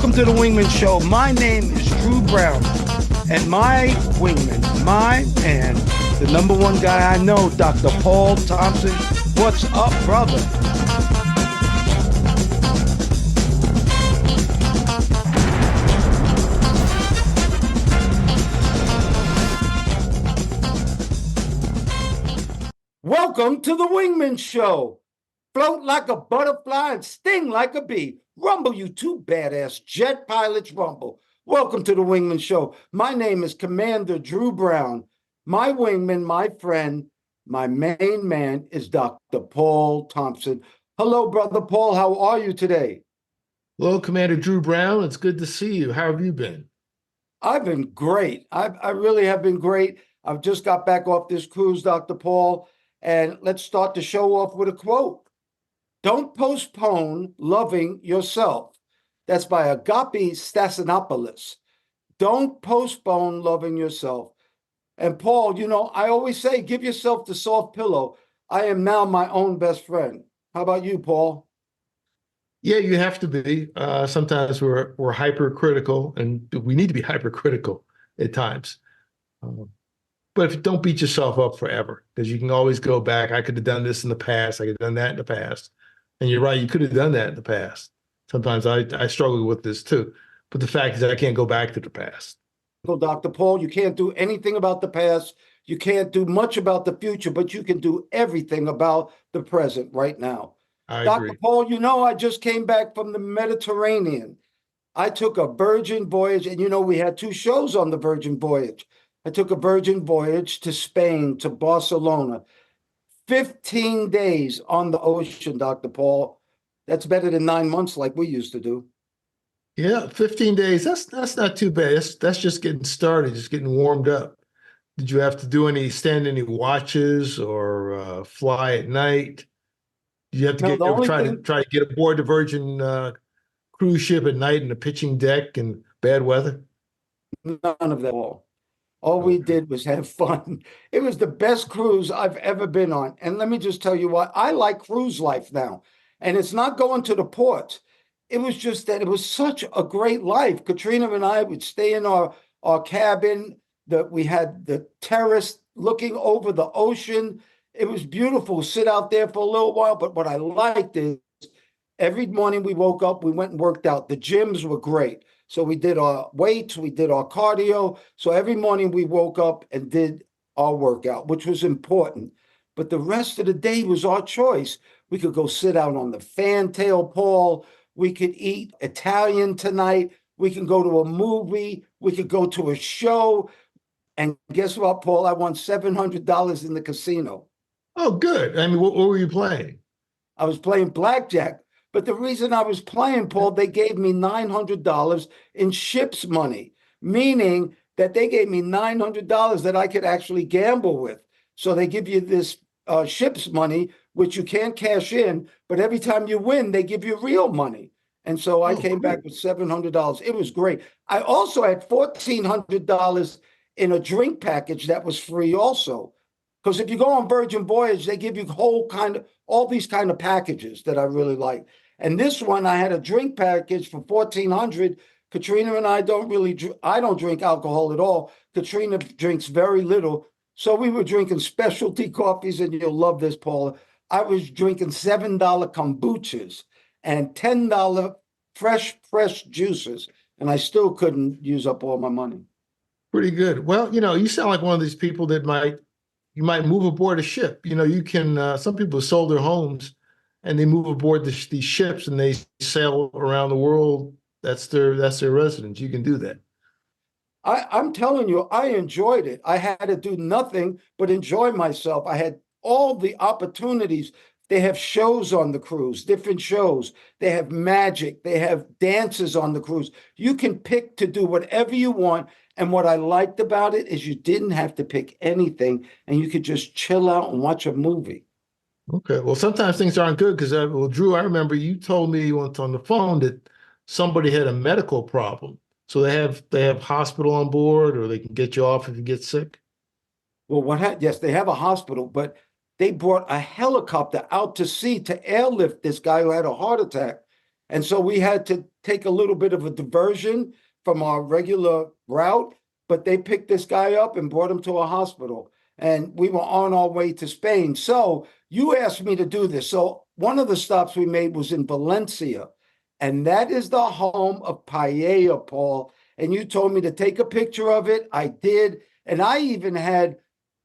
Welcome to the Wingman Show. My name is Drew Brown, and my wingman, my man, the number one guy I know, Dr. Paul Thompson. What's up, brother? Welcome to the Wingman Show. Float like a butterfly and sting like a bee. Rumble, you two badass jet pilots, rumble. Welcome to the Wingman Show. My name is Commander Drew Brown. My wingman, my friend, my main man is Dr. Paul Thompson. Hello, Brother Paul. How are you today? Hello, Commander Drew Brown. It's good to see you. How have you been? I've been great. I really have been great. I've just got back off this cruise, Dr. Paul, and let's start the show off with a quote. Don't postpone loving yourself. That's by Agape Stassinopoulos. Don't postpone loving yourself. And Paul, I always say, give yourself the soft pillow. I am now my own best friend. How about you, Paul? Yeah, you have to be. Sometimes we're hypercritical, and we need to be hypercritical at times. But don't beat yourself up forever, because you can always go back. I could have done this in the past. I could have done that in the past. And you're right, you could have done that in the past. Sometimes I struggle with this too. But the fact is that I can't go back to the past. Well, Dr. Paul, you can't do anything about the past. You can't do much about the future, but you can do everything about the present right now. I Dr. agree. Paul, I just came back from the Mediterranean. I took a Virgin Voyage, and we had two shows on the Virgin Voyage. I took a Virgin Voyage to Spain, to Barcelona. 15 days on the ocean, Dr. Paul. That's better than 9 months like we used to do. Yeah, 15 days. That's not too bad. That's just getting started, just getting warmed up. Did you have to stand any watches or fly at night? Did you have to No, the only try thing, to get aboard the Virgin cruise ship at night in a pitching deck and bad weather? none of that all we Okay. did was have fun. It was the best cruise I've ever been on. And let me just tell you what, I like cruise life now. And it's not going to the ports. It was just that it was such a great life. Katrina and I would stay in our cabin, that we had the terrace looking over the ocean. It was beautiful. Sit out there for a little while. But what I liked is every morning we woke up, we went and worked out. The gyms were great. So we did our weights, we did our cardio. So every morning we woke up and did our workout, which was important. But the rest of the day was our choice. We could go sit out on the fantail, Paul. We could eat Italian tonight. We can go to a movie. We could go to a show. And guess what, Paul? I won $700 in the casino. Oh, good. I mean, what were you playing? I was playing blackjack. But the reason I was playing, Paul, they gave me $900 in ship's money, meaning that they gave me $900 that I could actually gamble with. So they give you this ship's money, which you can't cash in, but every time you win, they give you real money. And so I Oh, came cool. back with $700. It was great. I also had $1,400 in a drink package that was free also. Because if you go on Virgin Voyage, they give you all these kind of packages that I really like. And this one, I had a drink package for $1,400. Katrina and I I don't drink alcohol at all. Katrina drinks very little. So we were drinking specialty coffees, and you'll love this, Paula. I was drinking $7 kombuchas and $10 fresh juices, and I still couldn't use up all my money. Pretty good. Well, you sound like one of these people that you might move aboard a ship. You can, some people sold their homes and they move aboard these ships and they sail around the world. That's their residence. You can do that. I'm telling you, I enjoyed it. I had to do nothing but enjoy myself. I had all the opportunities. They have shows on the cruise, different shows. They have magic. They have dances on the cruise. You can pick to do whatever you want. And what I liked about it is you didn't have to pick anything, and you could just chill out and watch a movie. Okay. Well, sometimes things aren't good because, Drew, I remember you told me once on the phone that somebody had a medical problem. So they have hospital on board, or they can get you off if you get sick. Well, yes, they have a hospital, but they brought a helicopter out to sea to airlift this guy who had a heart attack. And so we had to take a little bit of a diversion from our regular route, but they picked this guy up and brought him to a hospital. And we were on our way to Spain. So you asked me to do this. So one of the stops we made was in Valencia. And that is the home of paella, Paul. And you told me to take a picture of it. I did. And I even had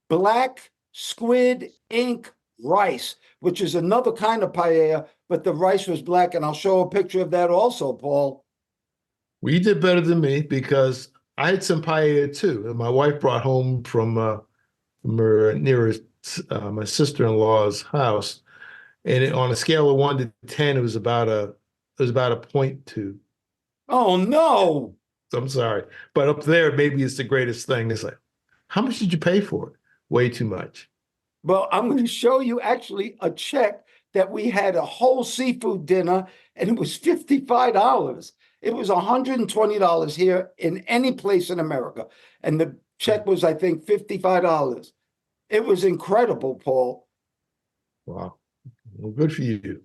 black squid ink rice, which is another kind of paella, but the rice was black. And I'll show a picture of that also, Paul. Well, you did better than me because I had some paella too. And my wife brought home from her nearest my sister-in-law's house, and on a scale of 1 to 10, it was about a 0.2. Oh no. So I'm sorry, but up there maybe it's the greatest thing. It's like, how much did you pay for it? Way too much. Well, I'm going to show you actually a check that we had a whole seafood dinner, and it was $55. It was $120 here in any place in America. And the check was, I think, $55. It was incredible, Paul. Wow. Well, good for you.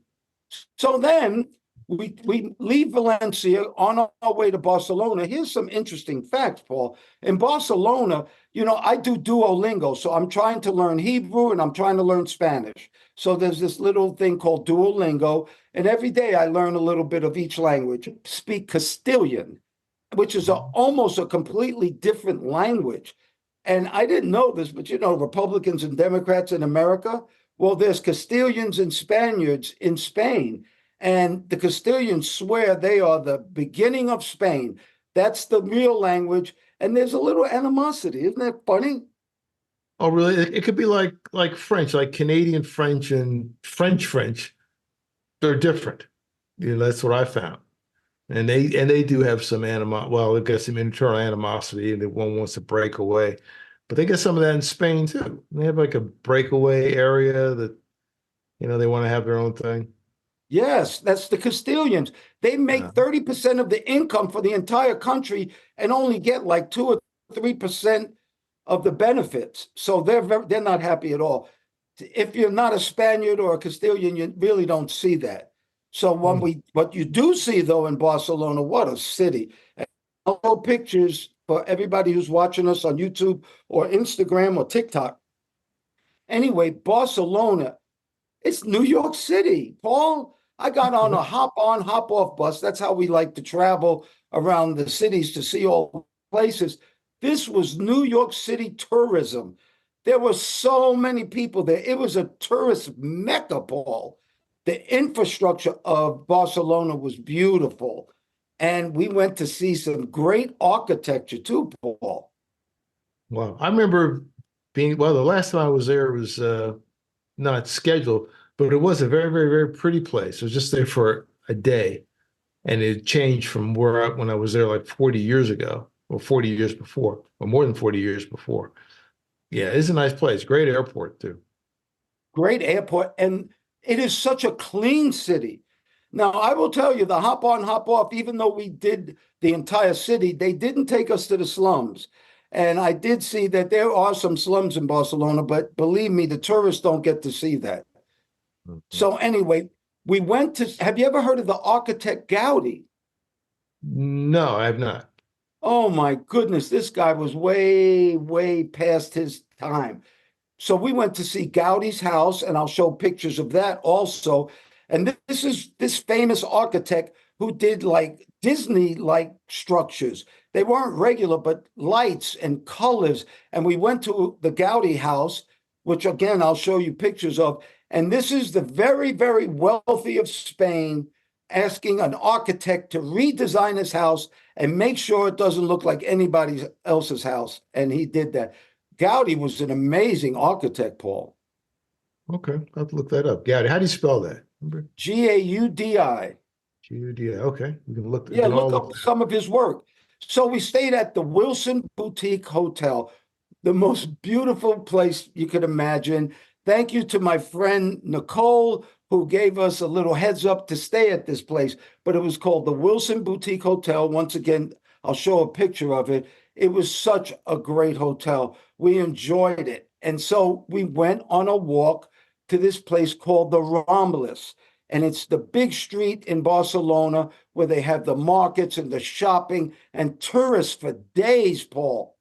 So then we leave Valencia on our way to Barcelona. Here's some interesting facts, Paul. In Barcelona, I do Duolingo, so I'm trying to learn Hebrew and I'm trying to learn Spanish. So there's this little thing called Duolingo, and every day I learn a little bit of each language. Speak Castilian, which is almost a completely different language. And I didn't know this, but Republicans and Democrats in America, well, there's Castilians and Spaniards in Spain. And the Castilians swear they are the beginning of Spain. That's the real language. And there's a little animosity. Isn't that funny? Oh, really? It could be like French, like Canadian French and French. They're different. That's what I found. And they do have some well, they've got some internal animosity, and one wants to break away. But they get some of that in Spain too. They have like a breakaway area that, they want to have their own thing. Yes, that's the Castilians. They make 30% of the income for the entire country and only get like 2 or 3% of the benefits. So they're not happy at all. If you're not a Spaniard or a Castilian, you really don't see that. So what you do see though in Barcelona, what a city. And I'll show pictures for everybody who's watching us on YouTube or Instagram or TikTok. Anyway, Barcelona, it's New York City, Paul. I got on a hop on, hop off bus. That's how we like to travel around the cities to see all places. This was New York City tourism. There were so many people there. It was a tourist mecca, Paul. The infrastructure of Barcelona was beautiful. And we went to see some great architecture too, Paul. Wow. I remember the last time I was there was not scheduled, but it was a very, very, very pretty place. I was just there for a day, and it changed from when I was there like 40 years ago, or 40 years before, or more than 40 years before. Yeah, it's a nice place. Great airport too. Great airport, and it is such a clean city. Now, I will tell you, the hop on, hop off, even though we did the entire city, they didn't take us to the slums. And I did see that there are some slums in Barcelona, but believe me, the tourists don't get to see that. So anyway, we went to, have you ever heard of the architect Gaudi? No, I have not. Oh my goodness, this guy was way, way past his time. So we went to see Gaudi's house, and I'll show pictures of that also. And this is this famous architect who did like Disney-like structures. They weren't regular, but lights and colors. And we went to the Gaudi house, which again, I'll show you pictures of. And this is the very, very wealthy of Spain asking an architect to redesign his house and make sure it doesn't look like anybody else's house. And he did that. Gaudi was an amazing architect, Paul. Okay, I'll have to look that up. Gaudi, how do you spell that? Gaudi. Gaudi. Okay, we can look. Yeah, look up some of his work. So we stayed at the Wilson Boutique Hotel, the most beautiful place you could imagine. Thank you to my friend Nicole, who gave us a little heads up to stay at this place. But it was called the Wilson Boutique Hotel. Once again, I'll show a picture of it. It was such a great hotel. We enjoyed it. And so we went on a walk to this place called the Romulus. And it's the big street in Barcelona where they have the markets and the shopping and tourists for days, Paul.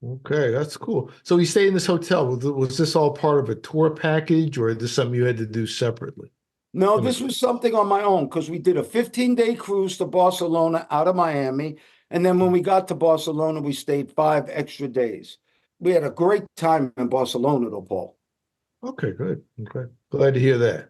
Okay, that's cool. So you stayed in this hotel. Was this all part of a tour package, or is this something you had to do separately? No, Let me this was something on my own because we did a 15-day cruise to Barcelona out of Miami. And then when we got to Barcelona, we stayed 5 extra days. We had a great time in Barcelona, though, Paul. Okay, good. Okay. Glad to hear that.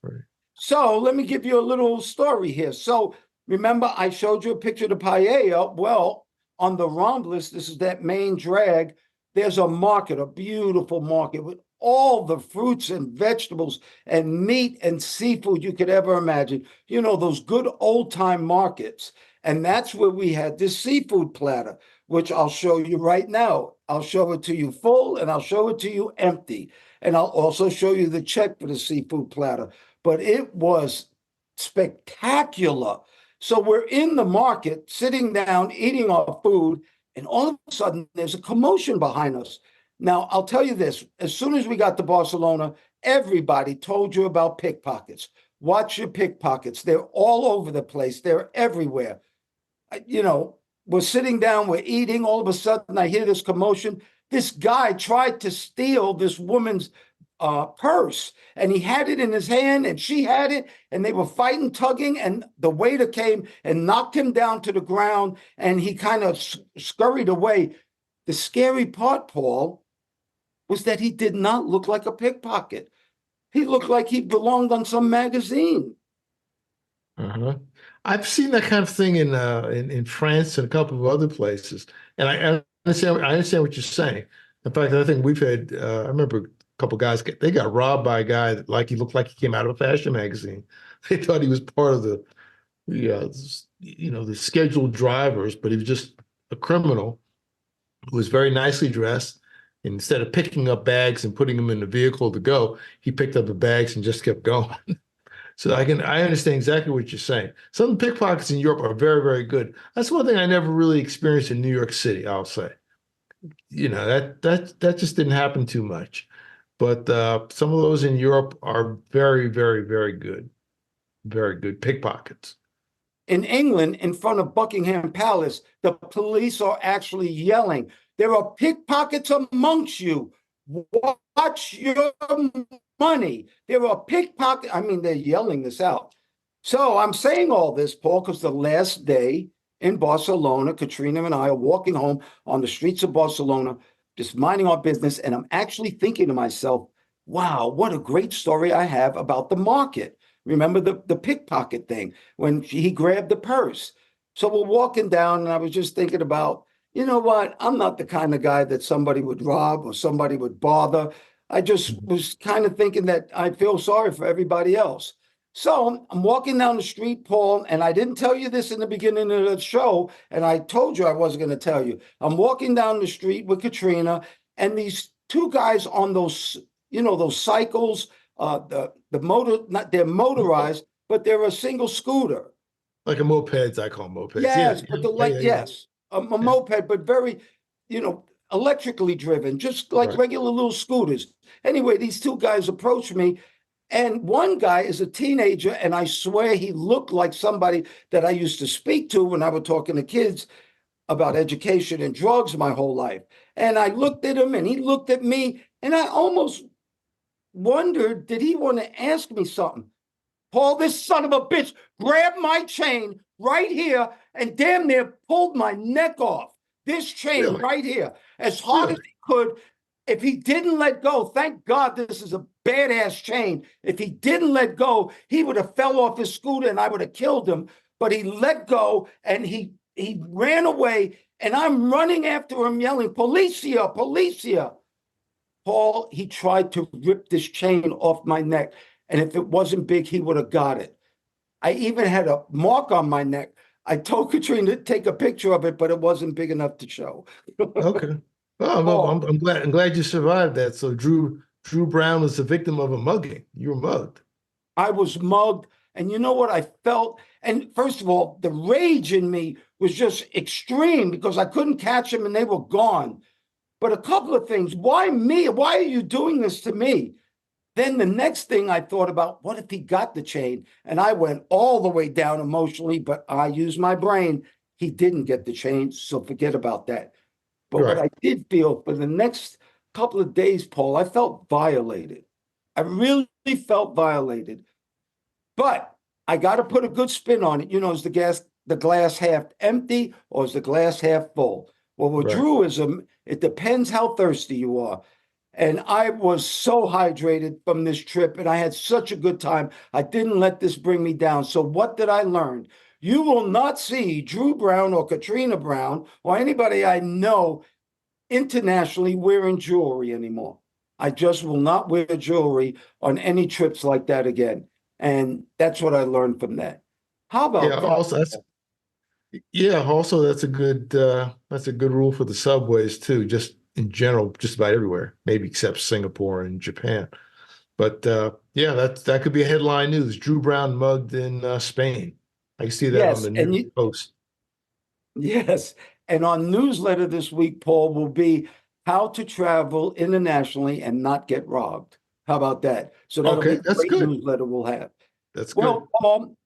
Right. So let me give you a little story here. So remember, I showed you a picture of the Paella. Well, on the Ramblas, this is that main drag. There's a market, a beautiful market with all the fruits and vegetables and meat and seafood you could ever imagine. You know, those good old time markets. And that's where we had this seafood platter, which I'll show you right now. I'll show it to you full and I'll show it to you empty. And I'll also show you the check for the seafood platter. But it was spectacular. So we're in the market, sitting down, eating our food, and all of a sudden there's a commotion behind us. Now, I'll tell you this, as soon as we got to Barcelona, everybody told you about pickpockets. Watch your pickpockets. They're all over the place. They're everywhere. You know, we're sitting down, we're eating. All of a sudden, I hear this commotion. This guy tried to steal this woman's purse, and he had it in his hand, and she had it, and they were fighting, tugging, and the waiter came and knocked him down to the ground, and he kind of scurried away. The scary part, Paul, was that he did not look like a pickpocket. He looked like he belonged on some magazine. Uh-huh. I've seen that kind of thing in France and a couple of other places, and I understand. I understand what you're saying. In fact, I think we've had. I remember a couple guys. They got robbed by a guy that he looked like he came out of a fashion magazine. They thought he was part of the the scheduled drivers, but he was just a criminal who was very nicely dressed. Instead of picking up bags and putting them in the vehicle to go, he picked up the bags and just kept going. So I understand exactly what you're saying. Some pickpockets in Europe are very, very good. That's one thing I never really experienced in New York City, I'll say. You know, that just didn't happen too much. But some of those in Europe are very, very, very good. Very good pickpockets. In England, in front of Buckingham Palace, the police are actually yelling, "There are pickpockets amongst you. Watch your money. There are pickpockets." I mean, they're yelling this out. So I'm saying all this, Paul, because the last day in Barcelona, Katrina and I are walking home on the streets of Barcelona, just minding our business. And I'm actually thinking to myself, wow, what a great story I have about the market. Remember the pickpocket thing when he grabbed the purse. So we're walking down, and I was just thinking about, you know what? I'm not the kind of guy that somebody would rob or somebody would bother. I just was kind of thinking that I feel sorry for everybody else. So I'm walking down the street, Paul, and I didn't tell you this in the beginning of the show, and I told you I wasn't going to tell you. I'm walking down the street with Katrina, and these two guys on those, those cycles, the motor, not they're motorized, but they're a single scooter. Like a mopeds, I call mopeds. Yes, Yeah, but the yeah, yeah, yeah. yes, a moped, but very, electrically driven, just like Right. regular little scooters. Anyway, these two guys approached me, and one guy is a teenager, and I swear he looked like somebody that I used to speak to when I was talking to kids about education and drugs my whole life. And I looked at him, and he looked at me, and I almost wondered, did he want to ask me something? Paul, this son of a bitch grabbed my chain right here and damn near pulled my neck off. This chain Really? right here, as hard as Really? he could. If he didn't let go, thank God this is a badass chain. If he didn't let go, he would have fell off his scooter and I would have killed him. But he let go and he ran away, and I'm running after him yelling, "Policia, policia." Paul, he tried to rip this chain off my neck. And if it wasn't big, he would have got it. I even had a mark on my neck. I told Katrina to take a picture of it, but it wasn't big enough to show. Okay. Oh, well, Paul, I'm glad you survived that. So Drew Brown was the victim of a mugging. You were mugged. I was mugged. And you know what I felt? And first of all, the rage in me was just extreme because I couldn't catch them and they were gone. But a couple of things. Why me? Why are you doing this to me? Then the next thing I thought about, what if he got the chain? And I went all the way down emotionally, but I used my brain. He didn't get the chain, so forget about that. But what Right. I did feel for the next couple of days, Paul, I felt violated. I really felt violated. But I got to put a good spin on it. Is the glass half empty or is the glass half full? Well, with Right. Druism, it depends how thirsty you are. And I was so hydrated from this trip and I had such a good time. I didn't let this bring me down. So what did I learn? You will not see Drew Brown or Katrina Brown or anybody I know internationally wearing jewelry anymore. I just will not wear jewelry on any trips like that again. And that's what I learned from that. How Yeah. about that? Also, that's a good rule for the subways too. Just in general, just about everywhere, maybe except Singapore and Japan. But yeah, that could be a headline news. Drew Brown mugged in Spain. I can see that on Yes, the and New York Post. yes, and our newsletter this week, Paul, will be how to travel internationally and not get robbed. How about that? So that'll be Okay, a that's great good. newsletter we'll have. That's good. Well, Paul,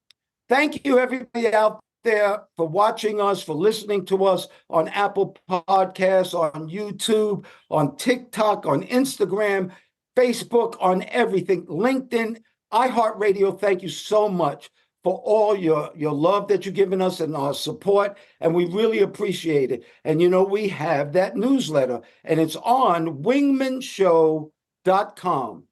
thank you, everybody out there, for watching us, for listening to us on Apple Podcasts, on YouTube, on TikTok, on Instagram, Facebook, on everything, LinkedIn, iHeartRadio. Thank you so much for all your love that you've given us and our support. And we really appreciate it. And we have that newsletter, and it's on wingmanshow.com.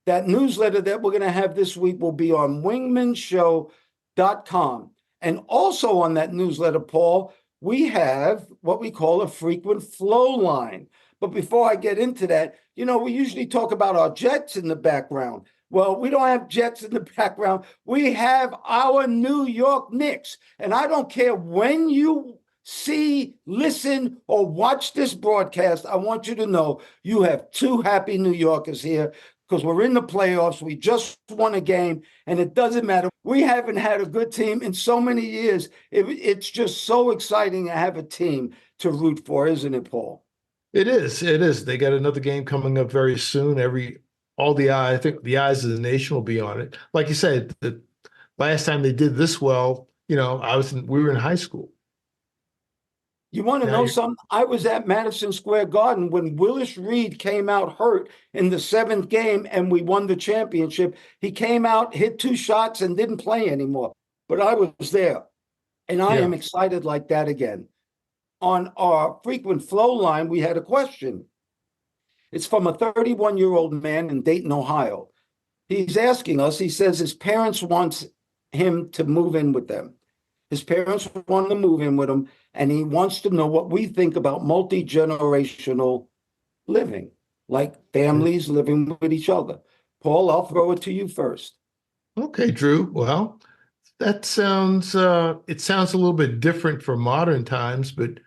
That newsletter that we're going to have this week will be on wingmanshow.com. And also on that newsletter, Paul, we have what we call a frequent flow line. But before I get into that, we usually talk about our Jets in the background. Well, we don't have Jets in the background. We have our New York Knicks. And I don't care when you see, listen, or watch this broadcast, I want you to know you have two happy New Yorkers here because we're in the playoffs. We just won a game, and it doesn't matter. We haven't had a good team in so many years. It's just so exciting to have a team to root for, isn't it, Paul? It is. It is. They got another game coming up very soon. I think the eyes of the nation will be on it. Like you said, the last time they did this well, we were in high school. You want to Now know you're, something? I was at Madison Square Garden when Willis Reed came out hurt in the seventh game and we won the championship. He came out, hit two shots, and didn't play anymore. But I was there, and I yeah. am excited like that again. On our frequent flow line, we had a question. It's from a 31-year-old man in Dayton, Ohio. He's asking us, he says his parents want him to move in with them. His parents want to move in with him, and he wants to know what we think about multi-generational living, like families living with each other. Paul, I'll throw it to you first. Okay, Drew. Well, it sounds a little bit different for modern times, but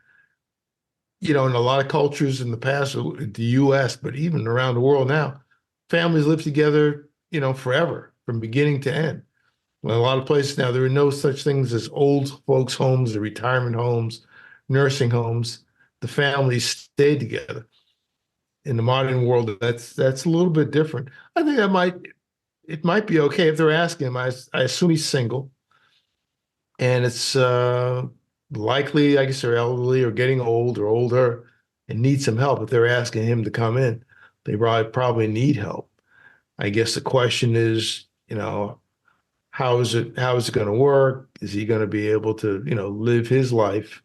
in a lot of cultures in the past, the US, but even around the world now, families live together, forever from beginning to end. In a lot of places now, there are no such things as old folks' homes or retirement homes, nursing homes. The families stay together. In the modern world, that's a little bit different. I think it might be okay if they're asking him. I assume he's single, and it's likely, I guess, they're elderly or getting old or older and need some help. If they're asking him to come in, they probably need help. I guess the question is, how is it going to work? Is he going to be able to, live his life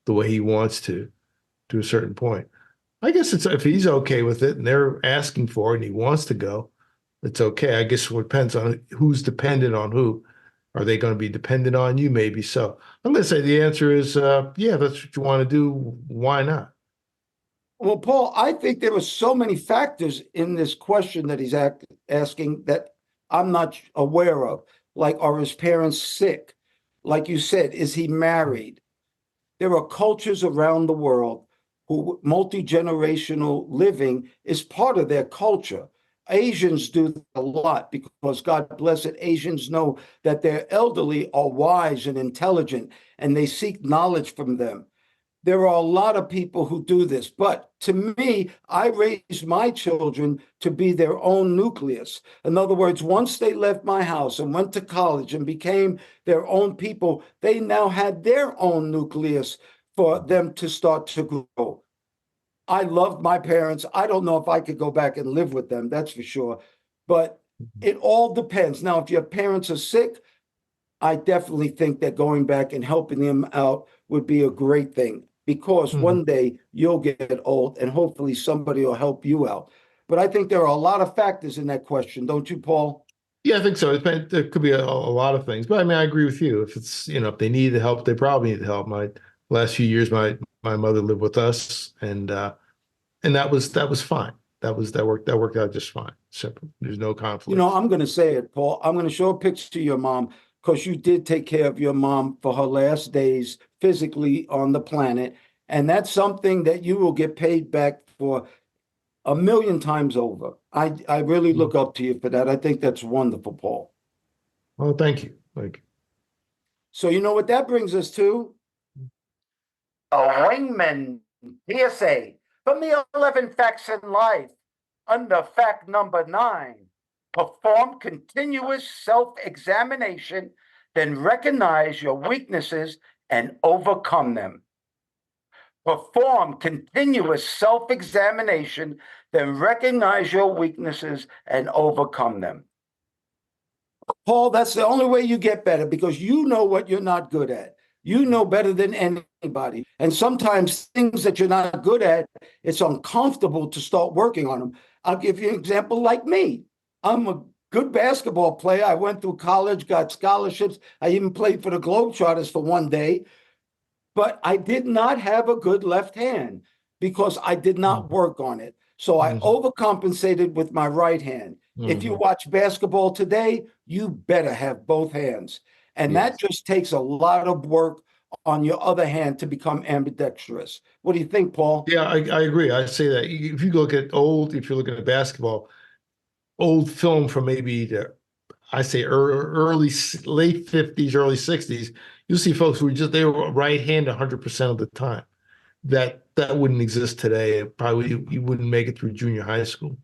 the way he wants to a certain point? I guess it's if he's okay with it and they're asking for it and he wants to go, it's okay. I guess it depends on who's dependent on who. Are they going to be dependent on you? Maybe so. I'm going to say the answer is, yeah, that's what you want to do. Why not? Well, Paul, I think there are so many factors in this question that he's asking that I'm not aware of. Like, are his parents sick? Like you said, is he married? There are cultures around the world who multi-generational living is part of their culture. Asians do a lot because God bless it, Asians know that their elderly are wise and intelligent and they seek knowledge from them. There are a lot of people who do this, but to me, I raised my children to be their own nucleus. In other words, once they left my house and went to college and became their own people, they now had their own nucleus for them to start to grow. I loved my parents. I don't know if I could go back and live with them, that's for sure. But it all depends. Now, if your parents are sick, I definitely think that going back and helping them out would be a great thing because Mhm. one day you'll get old and hopefully somebody will help you out. But I think there are a lot of factors in that question, don't you, Paul? Yeah, I think so. There could be a lot of things, but I mean, I agree with you. If it's, if they need the help, they probably need the help. My last few years, my mother lived with us, and that was fine. That worked out just fine. Simple. There's no conflicts. I'm going to say it, Paul. I'm going to show a picture to your mom because you did take care of your mom for her last days physically on the planet. And that's something that you will get paid back for a million times over. I really look up to you for that. I think that's wonderful, Paul. Oh, thank you. So you know what that brings us to? A Wingman PSA from the 11 Facts in Life. Under fact number 9, perform continuous self-examination, then recognize your weaknesses and overcome them. Perform continuous self-examination, then recognize your weaknesses and overcome them. Paul, that's the only way you get better because you know what you're not good at. You know better than anybody. And sometimes things that you're not good at, it's uncomfortable to start working on them. I'll give you an example like me. I'm a good basketball player. I went through college, got scholarships. I even played for the Globetrotters for one day. But I did not have a good left hand because I did not work on it. So I Mhm. overcompensated with my right hand. If you Mhm. watch basketball today, you better have both hands. And that Yes. just takes a lot of work on your other hand to become ambidextrous. What do you think, Paul? Yeah, I agree. I say that if you look at if you're looking at basketball, old film from maybe I say early, late 50s, early 60s, you'll see folks who they were right hand 100% of the time. That wouldn't exist today. Probably you wouldn't make it through junior high school.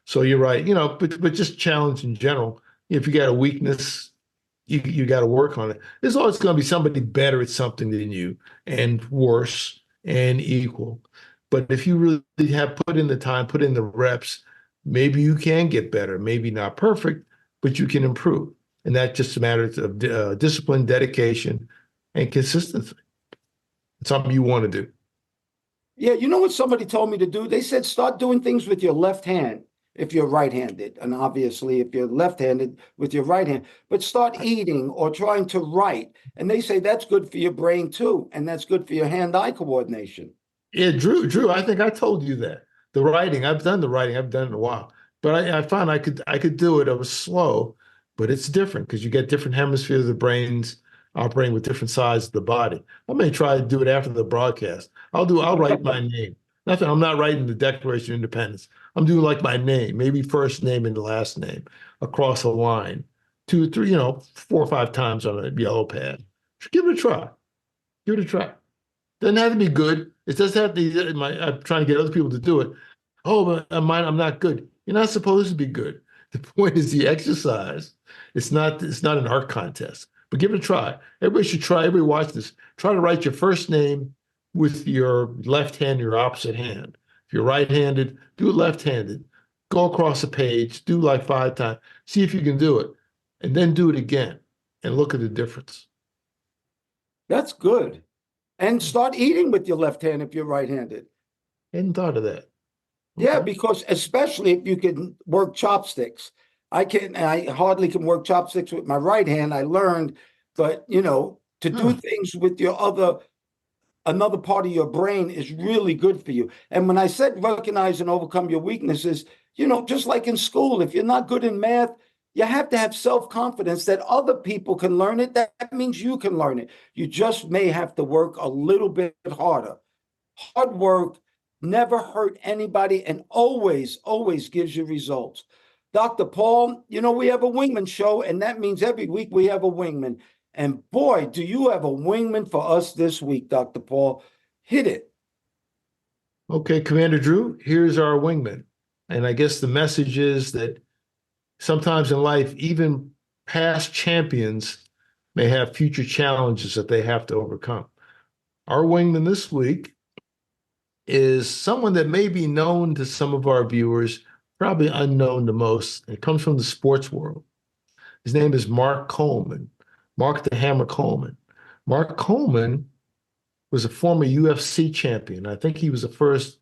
So you're right, but just challenge in general. If you got a weakness, you got to work on it. There's always going to be somebody better at something than you, and worse, and equal. But if you really have put in the time, put in the reps, maybe you can get better. Maybe not perfect, but you can improve. And that's just a matter of discipline, dedication, and consistency. It's something you want to do. Yeah, you know what somebody told me to do? They said start doing things with your left hand if you're right-handed, and obviously if you're left-handed with your right hand, but start eating or trying to write. And they say that's good for your brain too, and that's good for your hand-eye coordination. Yeah, Drew, I think I told you that. The writing, I've done the writing, I've done it in a while. But I found I could do it. I was slow, but it's different because you get different hemispheres of the brains operating with different sides of the body. I may try to do it after the broadcast. I'll write my name. Nothing, I'm not writing the Declaration of Independence. I'm doing like my name, maybe first name and the last name across a line, two, three, 4 or 5 times on a yellow pad. Give it a try. Give it a try. Doesn't have to be good. It doesn't have to be, I'm trying to get other people to do it. Oh, but I'm not good. You're not supposed to be good. The point is the exercise. It's not an art contest. But give it a try. Everybody should try. Everybody watch this. Try to write your first name with your left hand, your opposite hand. If you're right-handed, do it left-handed. Go across the page, do like 5 times. See if you can do it. And then do it again and look at the difference. That's good. And start eating with your left hand if you're right-handed. Hadn't thought of that. Yeah, Okay. because especially if you can work chopsticks. I hardly can work chopsticks with my right hand. I learned, but to do Huh. things with your another part of your brain is really good for you. And when I said recognize and overcome your weaknesses, just like in school, if you're not good in math, you have to have self-confidence that other people can learn it. That means you can learn it. You just may have to work a little bit harder. Hard work never hurt anybody and always, always gives you results. Dr. Paul, we have a Wingman show, and that means every week we have a Wingman. And boy, do you have a Wingman for us this week, Dr. Paul. Hit it. Okay, Commander Drew, here's our wingman. And I guess the message is that sometimes in life, even past champions may have future challenges that they have to overcome. Our wingman this week is someone that may be known to some of our viewers, probably unknown to most. It comes from the sports world. His name is Mark Coleman, Mark the Hammer Coleman. Mark Coleman was a former UFC champion. I think he was the first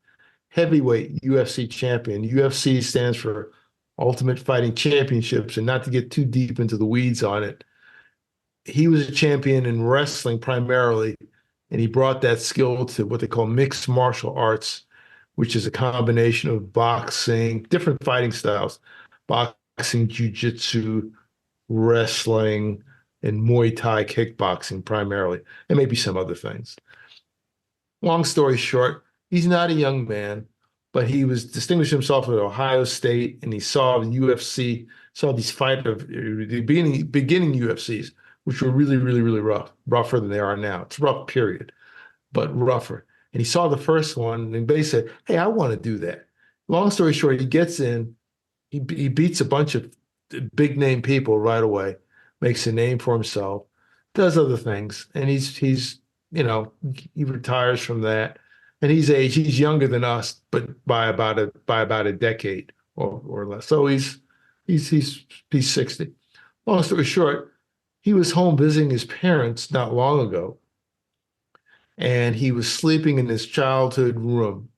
heavyweight UFC champion. UFC stands for Ultimate Fighting Championships, and not to get too deep into the weeds on it, he was a champion in wrestling primarily, and he brought that skill to what they call mixed martial arts, which is a combination of boxing, different fighting styles, boxing, jiu-jitsu, wrestling, and Muay Thai kickboxing primarily, and maybe some other things. Long story short, he's not a young man, but he was distinguished himself at Ohio State, and he saw the UFC, saw these the beginning UFCs, which were really, really, really rougher than they are now. It's rough, period, but rougher. And he saw the first one, and basically said, "Hey, I want to do that." Long story short, he gets in, he beats a bunch of big name people right away, makes a name for himself, does other things, and he's he retires from that, and he's younger than us, but by about a decade or less. So he's 60. Long story short, he was home visiting his parents not long ago, and he was sleeping in his childhood room,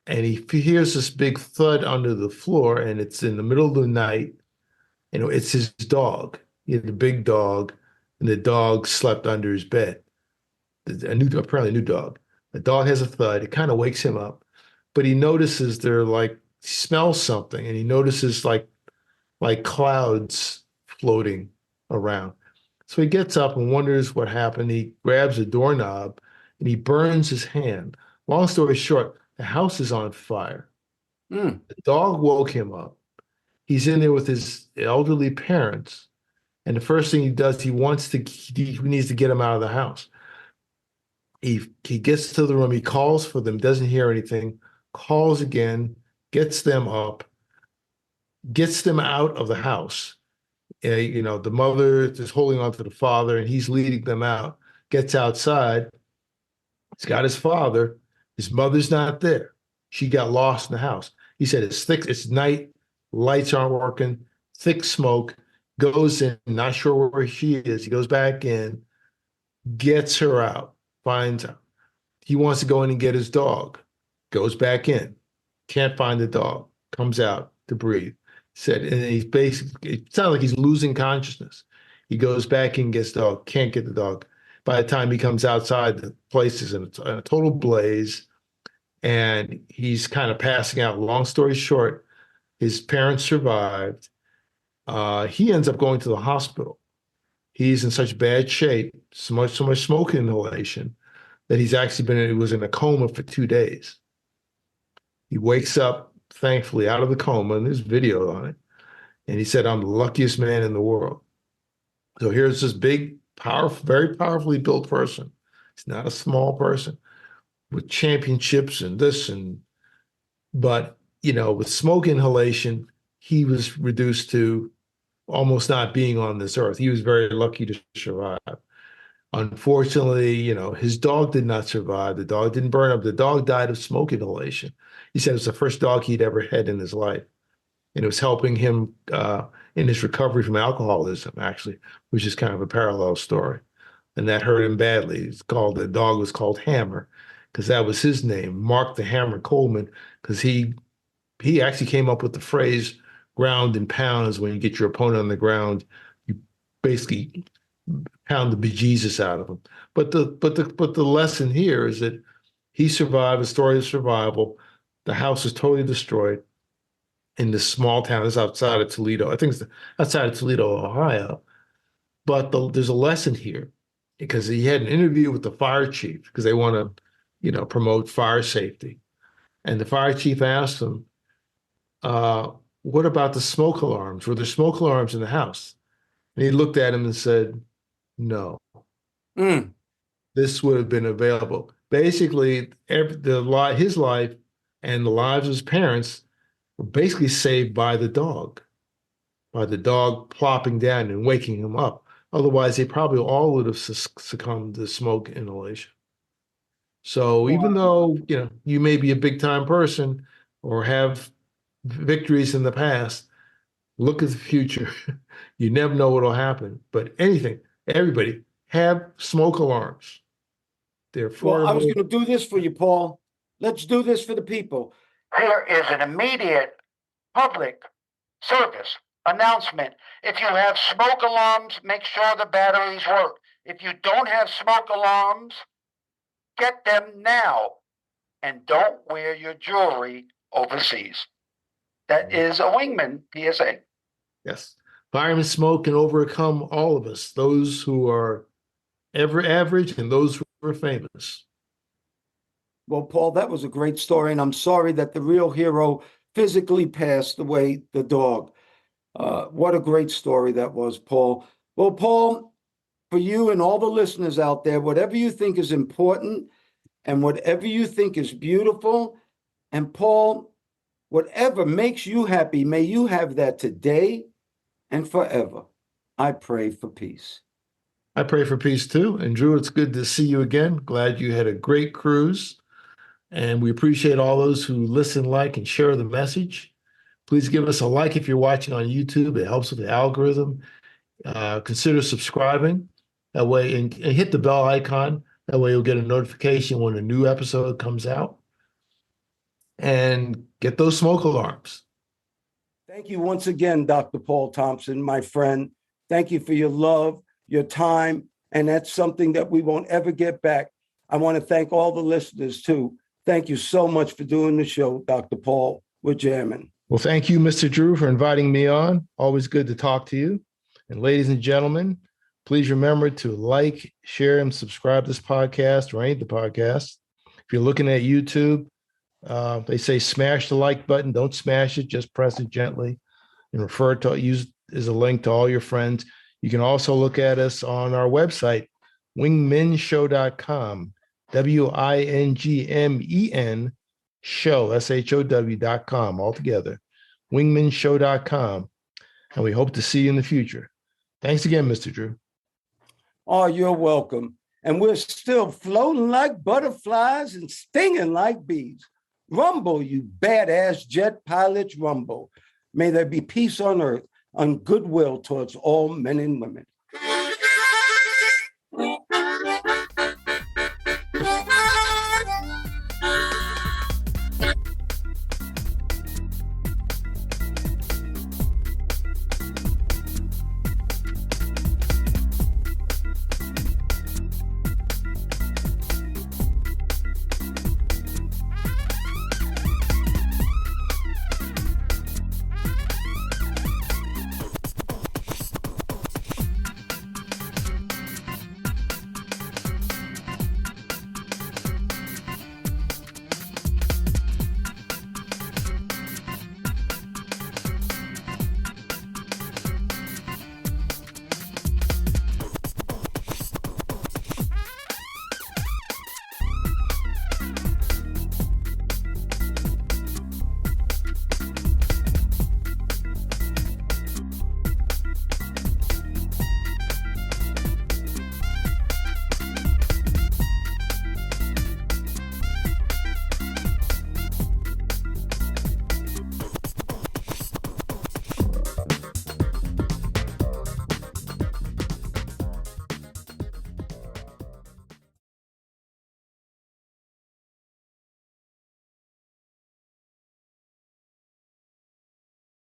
and he hears this big thud under the floor, and it's in the middle of the night. It's his dog. He had a big dog, and the dog slept under his bed. Apparently a new dog. The dog has a thud. It kind of wakes him up, but he notices he smells something, and he notices like clouds floating around. So he gets up and wonders what happened. He grabs a doorknob and he burns his hand. Long story short, the house is on fire. Mm. The dog woke him up. He's in there with his elderly parents, and the first thing he does, he needs to get him out of the house. He gets to the room, he calls for them, doesn't hear anything, calls again, gets them up, gets them out of the house. The mother is holding on to the father, and he's leading them out, gets outside. He's got his father. His mother's not there. She got lost in the house. He said, it's night, lights aren't working, thick smoke, goes in, not sure where she is. He goes back in, gets her out, finds her. He wants to go in and get his dog, goes back in, can't find the dog, comes out to breathe. Said, and he's basically, it sounds like he's losing consciousness. He goes back and gets the dog, can't get the dog. By the time he comes outside, the place is in a total blaze, and he's kind of passing out. Long story short, his parents survived. He ends up going to the hospital. He's in such bad shape, so much smoke inhalation, that he was in a coma for 2 days. He wakes up, thankfully, out of the coma, and there's video on it. And he said, "I'm the luckiest man in the world." So here's this big, powerful, very powerfully built person. He's not a small person with championships and this but with smoke inhalation, he was reduced to almost not being on this earth. He was very lucky to survive. Unfortunately, his dog did not survive. The dog didn't burn up. The dog died of smoke inhalation. He said it was the first dog he'd ever had in his life. And it was helping him in his recovery from alcoholism, actually, which is kind of a parallel story. And that hurt him badly. The dog was called Hammer, because that was his name, Mark the Hammer Coleman, because he actually came up with the phrase ground and pound. Is when you get your opponent on the ground, you basically pound the bejesus out of him. But the lesson here is that he survived, a story of survival. The house was totally destroyed in this small town. It's outside of Toledo. I think it's outside of Toledo, Ohio. But there's a lesson here, because he had an interview with the fire chief, because they want to, promote fire safety. And the fire chief asked him, "What about the smoke alarms? Were there smoke alarms in the house?" And he looked at him and said, "No, Mm. this would have been available." basically his life and the lives of his parents were basically saved by the dog plopping down and waking him up. Otherwise, they probably all would have succumbed to smoke inhalation. So even though, you may be a big time person or have victories in the past, look at the future. You never know what'll happen. But everybody have smoke alarms. They're Well, I was affordable. going to do this for you, Paul. Let's do this for the people. Here is an immediate public service announcement. If you have smoke alarms, make sure the batteries work. If you don't have smoke alarms, get them now. And don't wear your jewelry overseas. That is a Wingman PSA. Yes. Fire and smoke can overcome all of us, those who are ever average and those who are famous. Well, Paul, that was a great story, and I'm sorry that the real hero physically passed away, the dog. What a great story that was, Paul. Well, Paul, for you and all the listeners out there, whatever you think is important and whatever you think is beautiful, and Paul, whatever makes you happy, may you have that today and forever. I pray for peace. I pray for peace too. And Drew, it's good to see you again. Glad you had a great cruise. And we appreciate all those who listen, like, and share the message. Please give us a like if you're watching on YouTube. It helps with the algorithm. Consider subscribing that way and hit the bell icon. That way you'll get a notification when a new episode comes out. And get those smoke alarms. Thank you once again, Dr. Paul Thompson, my friend. Thank you for your love, your time, and that's something that we won't ever get back. I want to thank all the listeners, too. Thank you so much for doing the show, Dr. Paul. We're jamming. Well, thank you, Mr. Drew, for inviting me on. Always good to talk to you. And ladies and gentlemen, please remember to like, share, and subscribe to this podcast or any of the podcasts. If you're looking at YouTube, they say smash the like button. Don't smash it. Just press it gently and use as a link to all your friends. You can also look at us on our website, wingmenshow.com, WINGMEN show, SHOW.com, altogether, wingmenshow.com. And we hope to see you in the future. Thanks again, Mr. Drew. Oh, you're welcome. And we're still floating like butterflies and stinging like bees. Rumble, you badass jet pilots, rumble. May there be peace on earth, and goodwill towards all men and women.